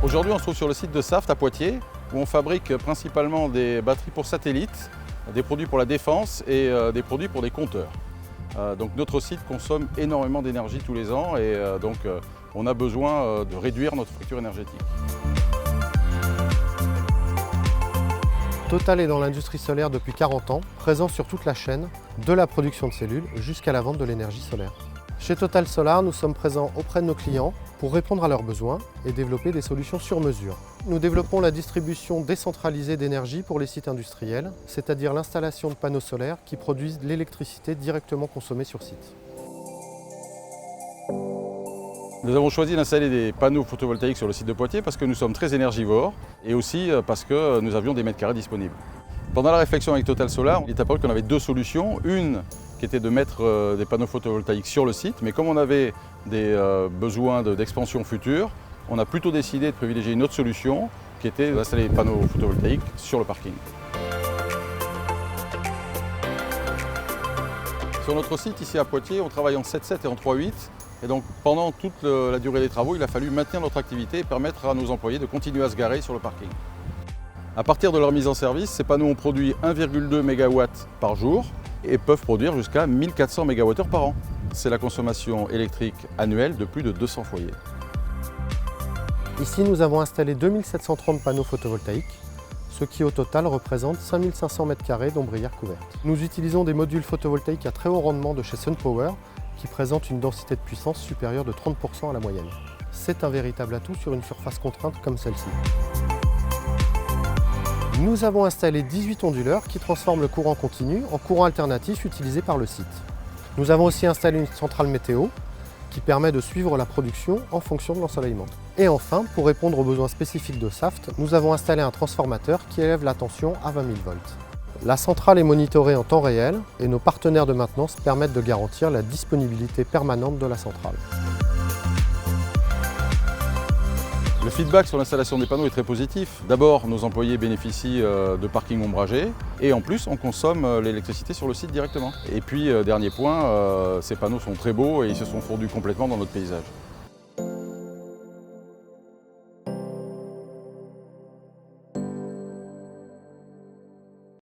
Aujourd'hui, on se trouve sur le site de Saft à Poitiers, où on fabrique principalement des batteries pour satellites, des produits pour la défense et des produits pour des compteurs. Donc notre site consomme énormément d'énergie tous les ans et on a besoin de réduire notre facture énergétique. Total est dans l'industrie solaire depuis 40 ans, présent sur toute la chaîne, de la production de cellules jusqu'à la vente de l'énergie solaire. Chez Total Solar, nous sommes présents auprès de nos clients pour répondre à leurs besoins et développer des solutions sur mesure. Nous développons la distribution décentralisée d'énergie pour les sites industriels, c'est-à-dire l'installation de panneaux solaires qui produisent l'électricité directement consommée sur site. Nous avons choisi d'installer des panneaux photovoltaïques sur le site de Poitiers parce que nous sommes très énergivores et aussi parce que nous avions des mètres carrés disponibles. Pendant la réflexion avec Total Solar, il est apparu qu'on avait deux solutions. Une qui était de mettre des panneaux photovoltaïques sur le site, mais comme on avait des besoins d'expansion future, on a plutôt décidé de privilégier une autre solution qui était d'installer des panneaux photovoltaïques sur le parking. Sur notre site ici à Poitiers, on travaille en 7.7 et en 3.8. Et donc pendant toute la durée des travaux, il a fallu maintenir notre activité et permettre à nos employés de continuer à se garer sur le parking. À partir de leur mise en service, ces panneaux ont produit 1,2 MW par jour et peuvent produire jusqu'à 1400 MWh par an. C'est la consommation électrique annuelle de plus de 200 foyers. Ici, nous avons installé 2730 panneaux photovoltaïques, ce qui au total représente 5500 m² d'ombrières couvertes. Nous utilisons des modules photovoltaïques à très haut rendement de chez SunPower qui présentent une densité de puissance supérieure de 30% à la moyenne. C'est un véritable atout sur une surface contrainte comme celle-ci. Nous avons installé 18 onduleurs qui transforment le courant continu en courant alternatif utilisé par le site. Nous avons aussi installé une centrale météo qui permet de suivre la production en fonction de l'ensoleillement. Et enfin, pour répondre aux besoins spécifiques de Saft, nous avons installé un transformateur qui élève la tension à 20 000 volts. La centrale est monitorée en temps réel et nos partenaires de maintenance permettent de garantir la disponibilité permanente de la centrale. Le feedback sur l'installation des panneaux est très positif. D'abord, nos employés bénéficient de parking ombragé et en plus, on consomme l'électricité sur le site directement. Et puis, dernier point, ces panneaux sont très beaux et ils se sont fondus complètement dans notre paysage.